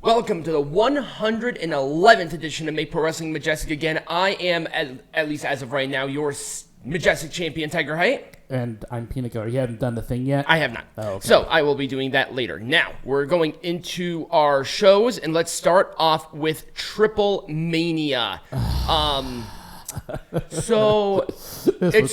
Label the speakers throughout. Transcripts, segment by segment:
Speaker 1: Welcome to the 111th edition of Make Pro Wrestling Majestic again. I am, at least as of right now, your Majestic Champion, Tiger Height.
Speaker 2: And I'm Peanut Gutter. You haven't done the thing yet?
Speaker 1: I have not.
Speaker 2: Oh, okay.
Speaker 1: So I will be doing that later. Now, we're going into our shows, and let's start off with Triplemania. So it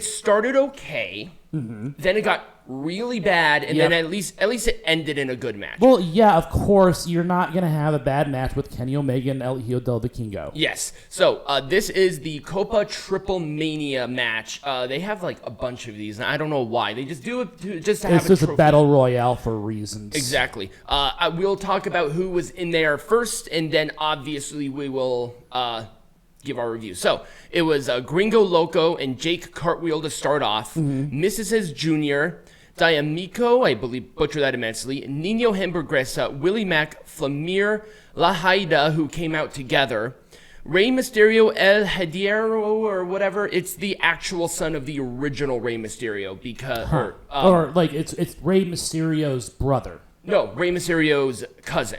Speaker 1: started okay. Mm-hmm. Then it got really bad, and then at least it ended in a good match.
Speaker 2: Well, yeah, of course, you're not going to have a bad match with Kenny Omega and El Hijo del Vikingo.
Speaker 1: Yes. So this is the Copa Triplemania match. They have like a bunch of these, and I don't know why. They just do it to have a trophy.
Speaker 2: It's just a battle royale for reasons.
Speaker 1: Exactly. We'll talk about who was in there first, and then obviously we will give our review. So it was Gringo, Loco, and Jake Cartwheel to start off. Mm-hmm. Myzteziz Jr., Dinámico, I believe, butchered that immensely. Niño, Hamburguesa, Willie, Mack, Flammer, Hiedra, who came out together. Rey Mysterio, El Hiedra, or whatever. It's the actual son of the original Rey Mysterio, because
Speaker 2: it's Rey Mysterio's brother.
Speaker 1: No, Rey Mysterio's cousin.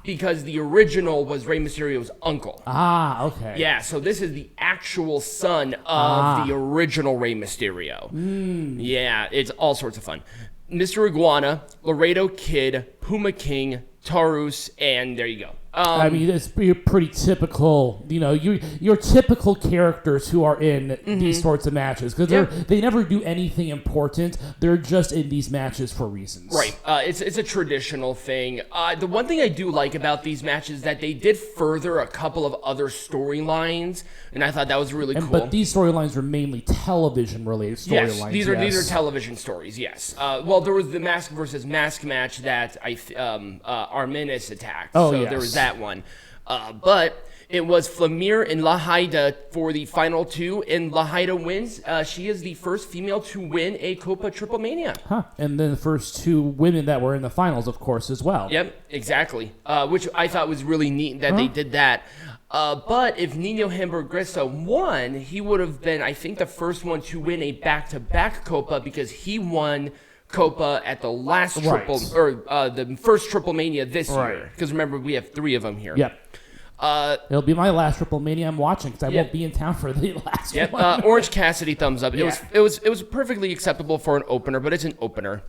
Speaker 1: Because the original was Rey Mysterio's uncle.
Speaker 2: Okay.
Speaker 1: Yeah, so this is the actual son of the original Rey Mysterio. Yeah, it's all sorts of fun. Mr. Iguana, Laredo Kid, Puma King, Taurus, and there you go.
Speaker 2: I mean, it's pretty typical, your typical characters who are in these sorts of matches, because they never do anything important. They're just in these matches for reasons.
Speaker 1: Right. It's a traditional thing. The one thing I do like about these matches is that they did further a couple of other storylines, and I thought that was really cool.
Speaker 2: But these storylines are mainly television-related storylines.
Speaker 1: Yes, these are television stories, yes. Well, there was the Mask versus Mask match that Aramís attacked. There was that one. But it was Flammer and Hiedra for the final two, and Hiedra wins. She is the first female to win a Copa Triplemania.
Speaker 2: And then the first two women that were in the finals, of course, as well.
Speaker 1: Yep, exactly. Which I thought was really neat that they did that. But if Niño Hamburguesa won, he would have been, I think, the first one to win a back-to-back Copa, because he won Copa at the last the first Triplemania this year. Because remember, we have 3 of them here.
Speaker 2: Yep. It'll be my last Triplemania I'm watching, because I won't be in town for the last one.
Speaker 1: Orange Cassidy, thumbs up. It was perfectly acceptable for an opener, but it's an opener.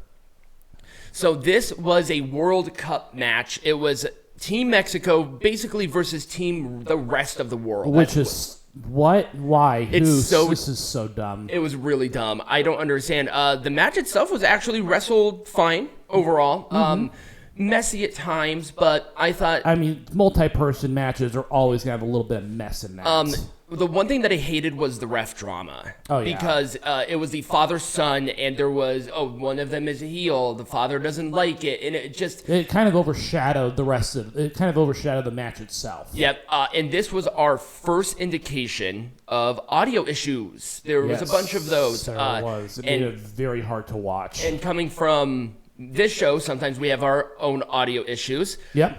Speaker 1: So this was a World Cup match. It was Team Mexico basically versus the rest of the world.
Speaker 2: Which is what? Why?
Speaker 1: This
Speaker 2: is so dumb.
Speaker 1: It was really dumb. I don't understand. The match itself was actually wrestled fine overall. Messy at times, but I thought...
Speaker 2: I mean, multi-person matches are always going to have a little bit of mess in that.
Speaker 1: The one thing that I hated was the ref drama. Because it was the father-son, and there was, one of them is a heel, the father doesn't like it, and it
Speaker 2: kind of overshadowed the rest of... It kind of overshadowed the match itself.
Speaker 1: Yep, and this was our first indication of audio issues. There was a bunch of those.
Speaker 2: There was. It made it very hard to watch.
Speaker 1: And coming from this show, sometimes we have our own audio issues.
Speaker 2: Yep.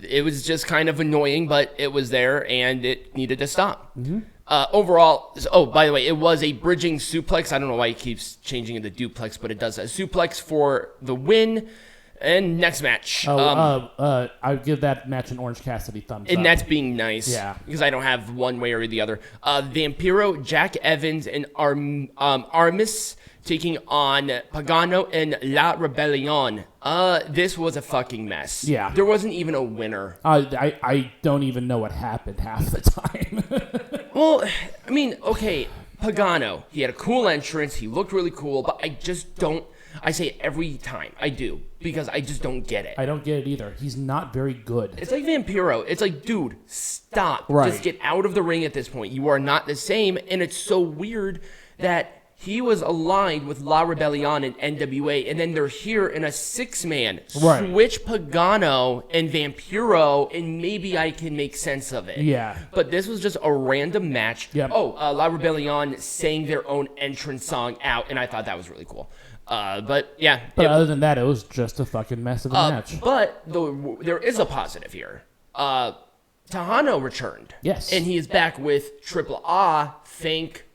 Speaker 1: It was just kind of annoying, but it was there, and it needed to stop. Overall, by the way, it was a bridging suplex. I don't know why he keeps changing it to duplex, but it does a suplex for the win. And next match.
Speaker 2: I would give that match an Orange Cassidy thumbs up.
Speaker 1: And that's being nice.
Speaker 2: Yeah.
Speaker 1: Because I don't have one way or the other. Vampiro, Jack Evans, and Aramís taking on Pagano and La Rebellion. This was a fucking mess.
Speaker 2: Yeah.
Speaker 1: There wasn't even a winner.
Speaker 2: I don't even know what happened half the time.
Speaker 1: Well, I mean, okay, Pagano, he had a cool entrance. He looked really cool, but I just don't... I say it every time. I do. Because I just don't get it.
Speaker 2: I don't get it either. He's not very good.
Speaker 1: It's like Vampiro. It's like, dude, stop.
Speaker 2: Right.
Speaker 1: Just get out of the ring at this point. You are not the same. And it's so weird that he was aligned with La Rebellion and NWA, and then they're here in a 6-man.
Speaker 2: Right.
Speaker 1: Switch Pagano and Vampiro, and maybe I can make sense of it.
Speaker 2: Yeah.
Speaker 1: But this was just a random match.
Speaker 2: Yep.
Speaker 1: La Rebellion sang their own entrance song out, and I thought that was really cool. But
Speaker 2: other than that, it was just a fucking mess of a match.
Speaker 1: But there is a positive here. Tejano returned.
Speaker 2: Yes.
Speaker 1: And he is back with AAA. Thank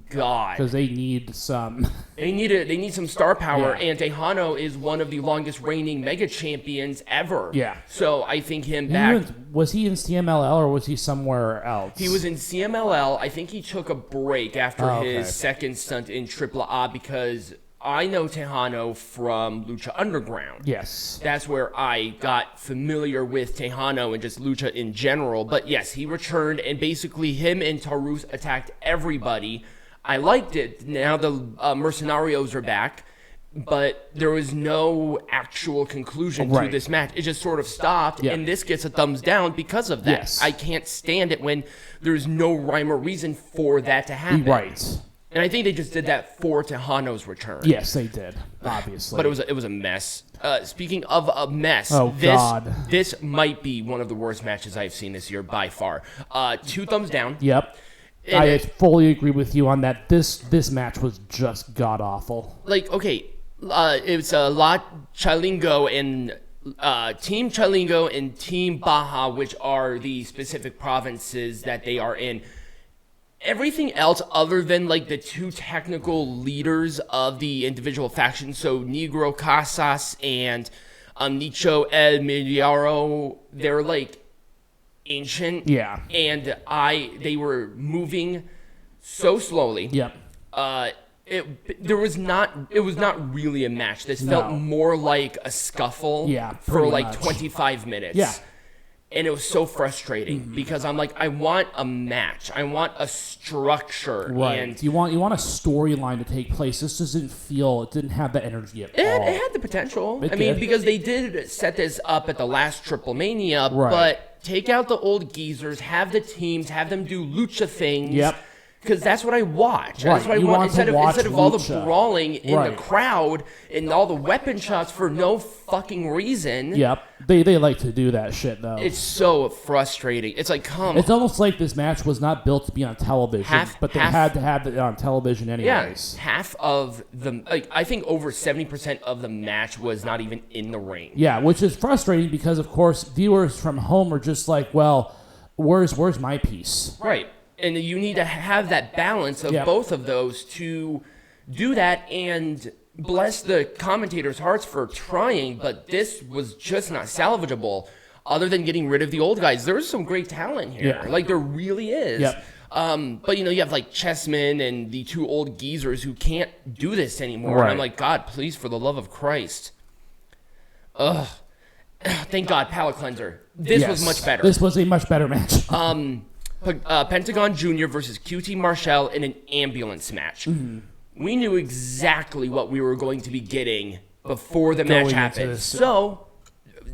Speaker 1: God.
Speaker 2: Because they need some.
Speaker 1: They need some star power,
Speaker 2: Yeah.
Speaker 1: and Tejano is one of the longest reigning mega champions ever.
Speaker 2: Yeah.
Speaker 1: So I think him back.
Speaker 2: Was he in CMLL or was he somewhere else?
Speaker 1: He was in CMLL. I think he took a break after his second stunt in AAA because I know Tejano from Lucha Underground.
Speaker 2: Yes.
Speaker 1: That's where I got familiar with Tejano and just Lucha in general. But yes, he returned, and basically him and Taurus attacked everybody. I liked it. Now the Mercenarios are back, but there was no actual conclusion to this match. It just sort of stopped, and this gets a thumbs down because of that.
Speaker 2: Yes.
Speaker 1: I can't stand it when there's no rhyme or reason for that to happen.
Speaker 2: Right.
Speaker 1: And I think they just did that for Tejano's return.
Speaker 2: Yes, they did, obviously.
Speaker 1: But it was a mess. Speaking of a mess,
Speaker 2: God.
Speaker 1: This might be one of the worst matches I've seen this year by far. 2 thumbs down.
Speaker 2: Yep.
Speaker 1: And
Speaker 2: I fully agree with you on that. This match was just god-awful.
Speaker 1: Like, okay, it's a lot Chilango and Team Chilango and Team Baja, which are the specific provinces that they are in. Everything else other than like the 2 technical leaders of the individual factions, so Negro Casas and Nicho El Miliaro, they're like ancient.
Speaker 2: Yeah.
Speaker 1: And they were moving so slowly.
Speaker 2: Yep.
Speaker 1: It was not really a match. This felt more like a scuffle for like
Speaker 2: much.
Speaker 1: 25 minutes.
Speaker 2: Yeah.
Speaker 1: And it was so frustrating because I'm like, I want a match. I want a structure.
Speaker 2: Right.
Speaker 1: And
Speaker 2: You want a storyline to take place. This it didn't have that energy at all.
Speaker 1: it had the potential. I mean, because they did set this up at the last Triplemania, but take out the old geezers, have the teams, have them do lucha things.
Speaker 2: Yep.
Speaker 1: Because that's what I watch.
Speaker 2: Right.
Speaker 1: That's what I
Speaker 2: You
Speaker 1: want.
Speaker 2: want to watch
Speaker 1: Instead of all the
Speaker 2: lucha.
Speaker 1: brawling in the
Speaker 2: Right.
Speaker 1: crowd and all the weapon shots for no fucking reason.
Speaker 2: Yep. They like to do that shit, though.
Speaker 1: It's so frustrating. It's like, come
Speaker 2: It's almost like this match was not built to be on television, but they had to have it on television anyways.
Speaker 1: Yeah, half of I think over 70% of the match was not even in the ring.
Speaker 2: Yeah, which is frustrating because, of course, viewers from home are just like, well, where's my piece?
Speaker 1: Right. And you need to have that balance of both of those to do that, and bless the commentators' hearts for trying, but this was just not salvageable other than getting rid of the old guys. There's some great talent here. Like, there really is.
Speaker 2: Yep.
Speaker 1: But, you have, like, Chessman and the 2 old geezers who can't do this anymore.
Speaker 2: Right.
Speaker 1: And I'm like, God, please, for the love of Christ. Ugh. Thank God, Palate Cleanser. This was much better.
Speaker 2: This was a much better match.
Speaker 1: Pentagon Jr. versus QT Marshall in an ambulance match. We knew exactly what we were going to be getting before the match happened. So,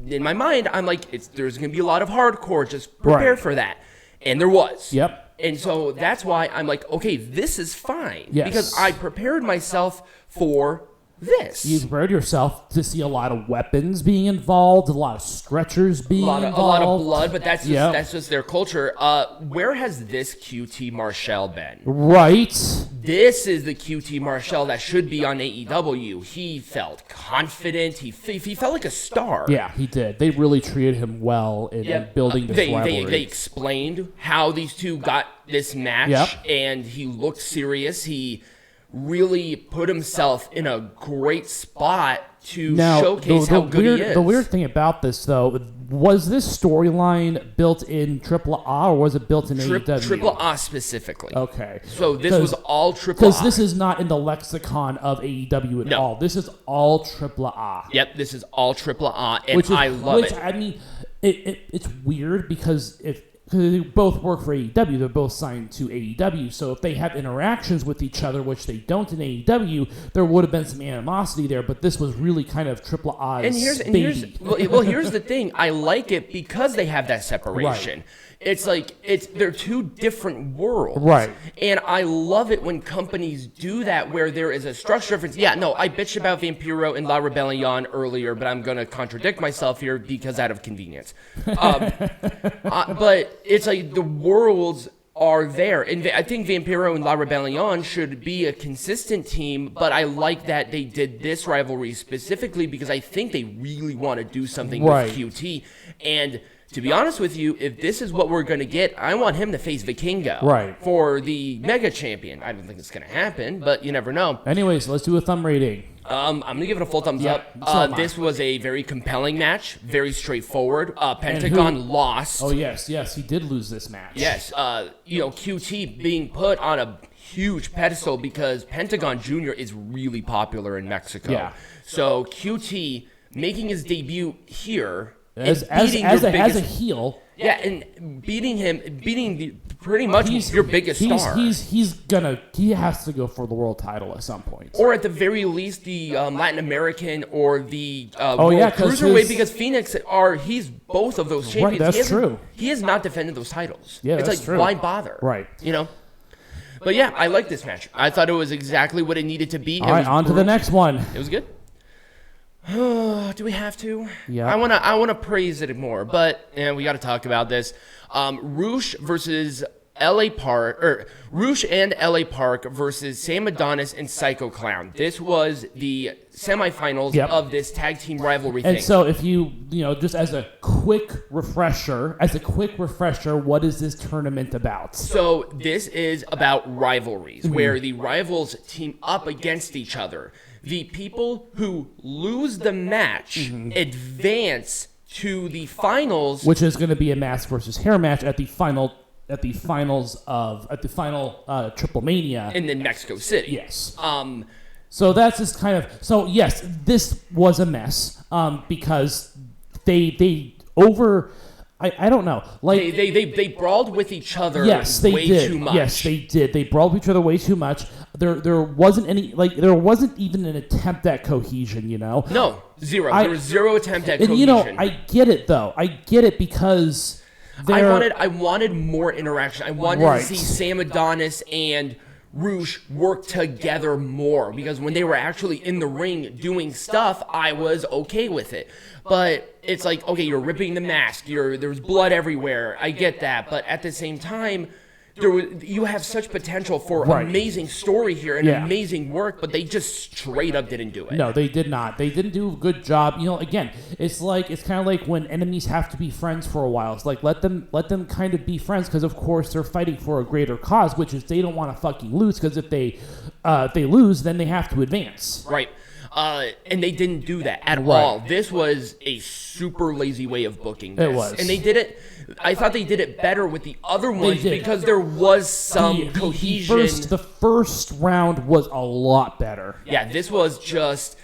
Speaker 1: in my mind, I'm like, there's going to be a lot of hardcore. Just prepare for that. And there was.
Speaker 2: Yep.
Speaker 1: And so that's why I'm like, okay, this is fine.
Speaker 2: Yes.
Speaker 1: Because I prepared myself for this.
Speaker 2: You prepared yourself to see a lot of weapons being involved, a lot of stretchers being involved.
Speaker 1: A lot of blood, but that's just their culture. Where has this QT Marshall been?
Speaker 2: Right.
Speaker 1: This is the QT Marshall that should be on AEW. He felt confident. He felt like a star.
Speaker 2: Yeah, he did. They really treated him well in building this rivalry.
Speaker 1: They explained how these 2 got this match, and he looked serious. He really put himself in a great spot to showcase how good he is.
Speaker 2: The weird thing about this, though, was this storyline built in AAA or was it built in AEW?
Speaker 1: AAA specifically.
Speaker 2: Okay.
Speaker 1: So this was all AAA.
Speaker 2: Because this is not in the lexicon of AEW at all. This is all AAA.
Speaker 1: Yep, this is all AAA, and I love it.
Speaker 2: I mean, it's weird because they both work for AEW. They're both signed to AEW. So if they have interactions with each other, which they don't in AEW, there would have been some animosity there. But this was really kind of AAA's baby.
Speaker 1: Here's the thing. I like it because they have that separation. Right. It's like they're 2 different worlds.
Speaker 2: Right.
Speaker 1: And I love it when companies do that where there is a structure difference. Yeah, no, I bitched about Vampiro and La Rebellion earlier, but I'm going to contradict myself here because out of convenience. But it's like the worlds are there. And I think Vampiro and La Rebellion should be a consistent team, but I like that they did this rivalry specifically because I think they really want to do something with QT. And to be honest with you, if this is what we're going to get, I want him to face Vikingo for the Mega Champion. I don't think it's going to happen, but you never know.
Speaker 2: Anyways, let's do a thumb rating.
Speaker 1: I'm going to give it a full thumbs up. This was a very compelling match, very straightforward. Pentagon lost.
Speaker 2: Oh, yes, he did lose this match.
Speaker 1: Yes, QT being put on a huge pedestal because Pentagon Jr. is really popular in Mexico.
Speaker 2: Yeah.
Speaker 1: So QT making his debut here
Speaker 2: as a heel.
Speaker 1: Yeah, and beating pretty much your biggest star.
Speaker 2: He has to go for the world title at some point,
Speaker 1: or at the very least the Latin American or the World Cruiserweight, because Phoenix he's both of those champions.
Speaker 2: Right, that's true.
Speaker 1: He has not defended those titles.
Speaker 2: Yeah,
Speaker 1: it's
Speaker 2: that's
Speaker 1: like
Speaker 2: true.
Speaker 1: Why bother?
Speaker 2: Right.
Speaker 1: But yeah, I like this match. I thought it was exactly what it needed to be.
Speaker 2: All right, on to the next one.
Speaker 1: It was good. Do we have to?
Speaker 2: Yeah.
Speaker 1: I wanna praise it more, but we got to talk about this. Roosh versus LA Park, or Roosh and LA Park versus Sam Adonis and Psycho Clown. This was the semifinals of this tag team rivalry thing.
Speaker 2: And so, if you just as a quick refresher, what is this tournament about?
Speaker 1: So this is about rivalries, where the rivals team up against each other. The people who lose the match advance to the finals,
Speaker 2: which is going to be a mask versus hair match at the final Triplemania
Speaker 1: in Mexico City.
Speaker 2: Yes. So that's just kind of yes, this was a mess because they I don't know. Like
Speaker 1: they brawled with each other.
Speaker 2: Yes, they did.
Speaker 1: Too much.
Speaker 2: Yes, they did. They brawled with each other way too much. There wasn't any there wasn't even an attempt at cohesion.
Speaker 1: No, zero. There was zero attempt at cohesion.
Speaker 2: And I get it though. I get it because
Speaker 1: I wanted more interaction. I wanted to see Sam Adonis and Roosh work together more, because when they were actually in the ring doing stuff, I was okay with it. But it's like, okay, you're ripping the mask, there's blood everywhere. I get that, but at the same time, you have such potential for amazing story here and amazing work, but they just straight up didn't do it.
Speaker 2: No, they did not. They didn't do a good job. Again, it's kind of like when enemies have to be friends for a while. It's like let them kind of be friends, because of course they're fighting for a greater cause, which is they don't want to fucking lose, because if they lose, then they have to advance.
Speaker 1: Right. And they didn't do that at all. This was a super lazy way of booking this.
Speaker 2: It was.
Speaker 1: And they did it. I thought they did it better with the other ones because there was some cohesion.
Speaker 2: The first round was a lot better.
Speaker 1: Yeah, this was just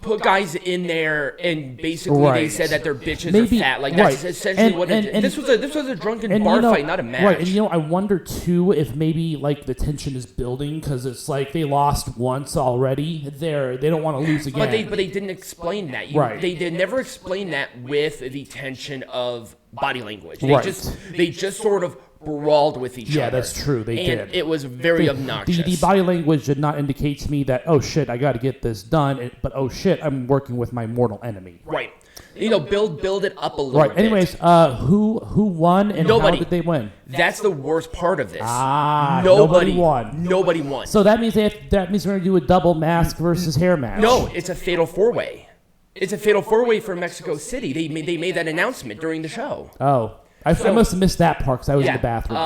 Speaker 1: put guys in there, and basically they said that their bitches are fat. Like that's essentially what it did. This was a drunken bar fight, not a match.
Speaker 2: Right, and I wonder too if maybe like the tension is building, because it's like they lost once already. They don't want to lose again.
Speaker 1: But they didn't explain that. They never explained that with the tension of body language. They just sort of brawled with each other.
Speaker 2: Yeah, that's true. They did.
Speaker 1: It was very obnoxious.
Speaker 2: The body language did not indicate to me that, oh shit, I got to get this done, but oh shit, I'm working with my mortal enemy.
Speaker 1: Right. Build it up a little bit.
Speaker 2: Right. Anyways, who won and how did they win?
Speaker 1: That's the worst part of this.
Speaker 2: Nobody won.
Speaker 1: Nobody won.
Speaker 2: So that means we're going to do a double mask versus hair match.
Speaker 1: No, it's a fatal four-way. It's a fatal four-way for Mexico City. They made that announcement during the show.
Speaker 2: Oh. I must have missed that part because I was in the bathroom.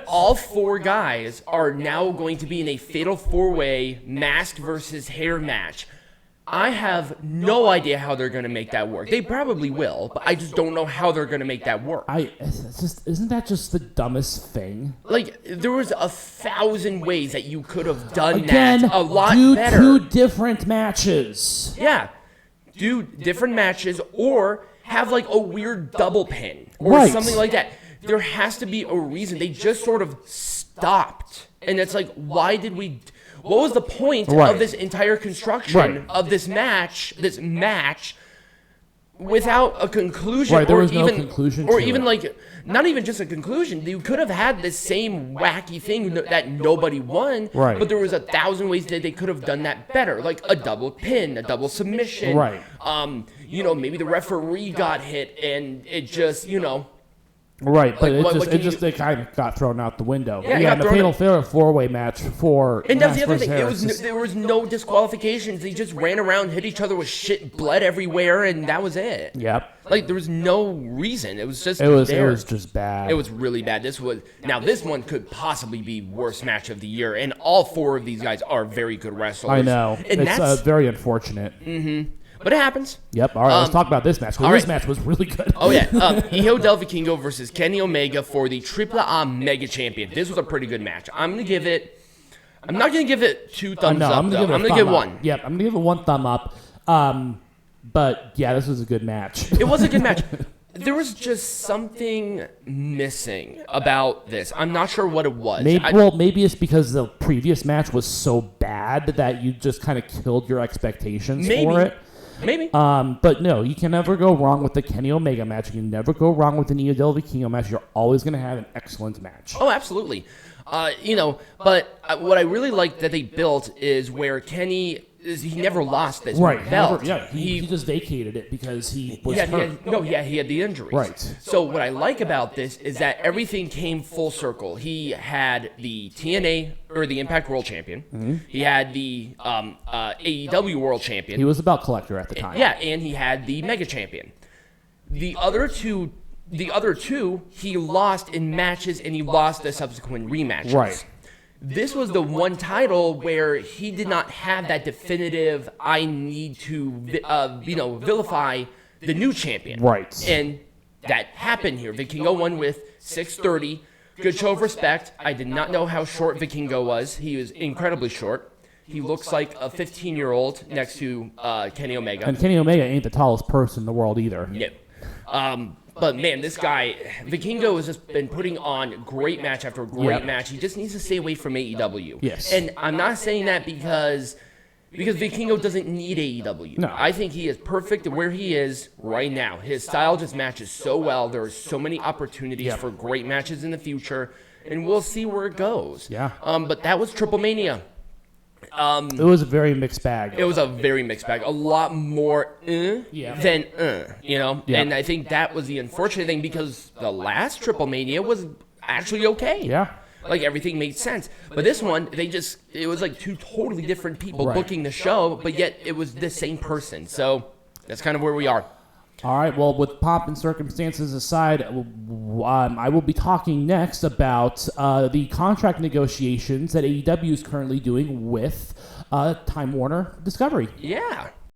Speaker 1: All four guys are now going to be in a fatal four-way mask versus hair match. I have no idea how they're going to make that work. They probably will, but I just don't know how they're going to make that work.
Speaker 2: Isn't that just the dumbest thing?
Speaker 1: Like, there was 1,000 ways that you could have done
Speaker 2: that
Speaker 1: a lot better.
Speaker 2: Do 2 different matches.
Speaker 1: Yeah. Do different matches, or have like a weird double pin or something like that. There has to be a reason. They just sort of stopped. And it's like, what was the point of this entire construction of this match without a conclusion?
Speaker 2: Right, there was no conclusion
Speaker 1: or
Speaker 2: to
Speaker 1: even
Speaker 2: it.
Speaker 1: like, not even just a conclusion. You could have had the same wacky thing that nobody won, but there was 1,000 ways that they could have done that better. Like a double pin, a double submission.
Speaker 2: Right.
Speaker 1: Maybe the referee got hit and it just,
Speaker 2: Right, but
Speaker 1: Like,
Speaker 2: it kind of got thrown out the window.
Speaker 1: Yeah,
Speaker 2: and the fatal four-way match for
Speaker 1: and that's the other
Speaker 2: Max
Speaker 1: thing.
Speaker 2: versus
Speaker 1: There was no disqualifications. They just ran around, hit each other with shit, bled everywhere, and that was it.
Speaker 2: Yep.
Speaker 1: Like there was no reason. It was just
Speaker 2: It was just bad.
Speaker 1: It was really bad. This one could possibly be worst match of the year, and all four of these guys are very good wrestlers.
Speaker 2: I know.
Speaker 1: And
Speaker 2: it's very unfortunate.
Speaker 1: But it happens.
Speaker 2: Yep. All right, let's talk about this match. This match was really good.
Speaker 1: Oh, yeah. Hijo del Vikingo versus Kenny Omega for the AAA Mega Champion. This was a pretty good match. I'm going to give it... I'm not going to give it 2 thumbs up,
Speaker 2: I'm
Speaker 1: though.
Speaker 2: going
Speaker 1: to give it 1.
Speaker 2: Yep, I'm going to give it 1 thumb up. But, yeah, this was a good match.
Speaker 1: It was a good match. There was just something missing about this. I'm not sure what it was.
Speaker 2: Maybe it's because the previous match was so bad that you just kind of killed your expectations for it.
Speaker 1: Maybe.
Speaker 2: But no, you can never go wrong with the Kenny Omega match. You can never go wrong with the Hijo del Vikingo match. You're always going to have an excellent match.
Speaker 1: Oh, absolutely. But what I really like that they built is where Kenny he never lost this belt.
Speaker 2: He just vacated it because he was hurt.
Speaker 1: He had the injuries.
Speaker 2: Right.
Speaker 1: So what I like about this is that everything came full circle. He had the TNA or the Impact World Champion. Mm-hmm. He had the AEW World Champion.
Speaker 2: He was a belt collector at the time.
Speaker 1: Yeah, and he had the Mega Champion. The other two, he lost in matches, and he lost the subsequent rematches.
Speaker 2: Right.
Speaker 1: This was the one title where he did not have that definitive, I need to, vilify the new champion.
Speaker 2: Right.
Speaker 1: And that happened here. Vikingo won with 630. Good show of respect. I did not know how short Vikingo was. He was incredibly short. He looks like a 15-year-old next to Kenny Omega.
Speaker 2: And Kenny Omega ain't the tallest person in the world either.
Speaker 1: No. But man, this guy, Vikingo has just been putting on great match after great match. He just needs to stay away from AEW.
Speaker 2: Yes.
Speaker 1: And I'm not saying that because Vikingo doesn't need AEW.
Speaker 2: No.
Speaker 1: I think he is perfect where he is right now. His style just matches so well. There are so many opportunities for great matches in the future, and we'll see where it goes.
Speaker 2: Yeah.
Speaker 1: But that was Triplemania.
Speaker 2: It was a very mixed bag.
Speaker 1: It was a very mixed bag. A lot more than
Speaker 2: Yeah.
Speaker 1: And I think that was the unfortunate thing because the last Triplemania was actually okay.
Speaker 2: Yeah.
Speaker 1: Like everything made sense. But this one, it was like 2 totally different people booking the show, but yet it was the same person. So that's kind of where we are.
Speaker 2: All right, well, with pomp and circumstances aside, I will be talking next about the contract negotiations that AEW is currently doing with Time Warner Discovery.
Speaker 1: Yeah.